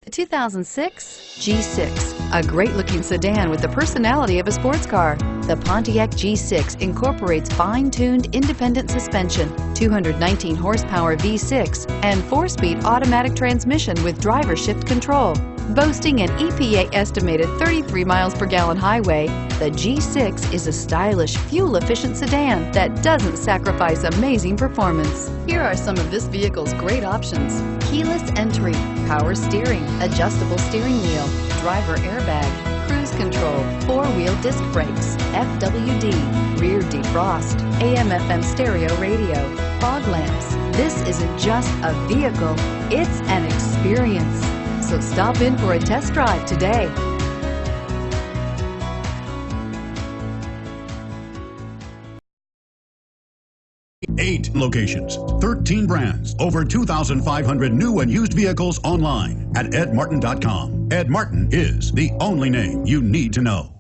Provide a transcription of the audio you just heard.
2006 G6, a great-looking sedan with the personality of a sports car. The Pontiac G6 incorporates fine-tuned independent suspension, 219 horsepower V6, and 4-speed automatic transmission with driver shift control. Boasting an EPA estimated 33 miles per gallon highway, the G6 is a stylish, fuel-efficient sedan that doesn't sacrifice amazing performance. Here are some of this vehicle's great options: keyless entry, power steering, adjustable steering wheel, driver airbag, cruise control, 4-wheel disc brakes, FWD, rear defrost, AM/FM stereo radio, fog lamps. This isn't just a vehicle, it's an experience. So stop in for a test drive today. 8 locations, 13 brands, over 2,500 new and used vehicles online at edmartin.com. Ed Martin is the only name you need to know.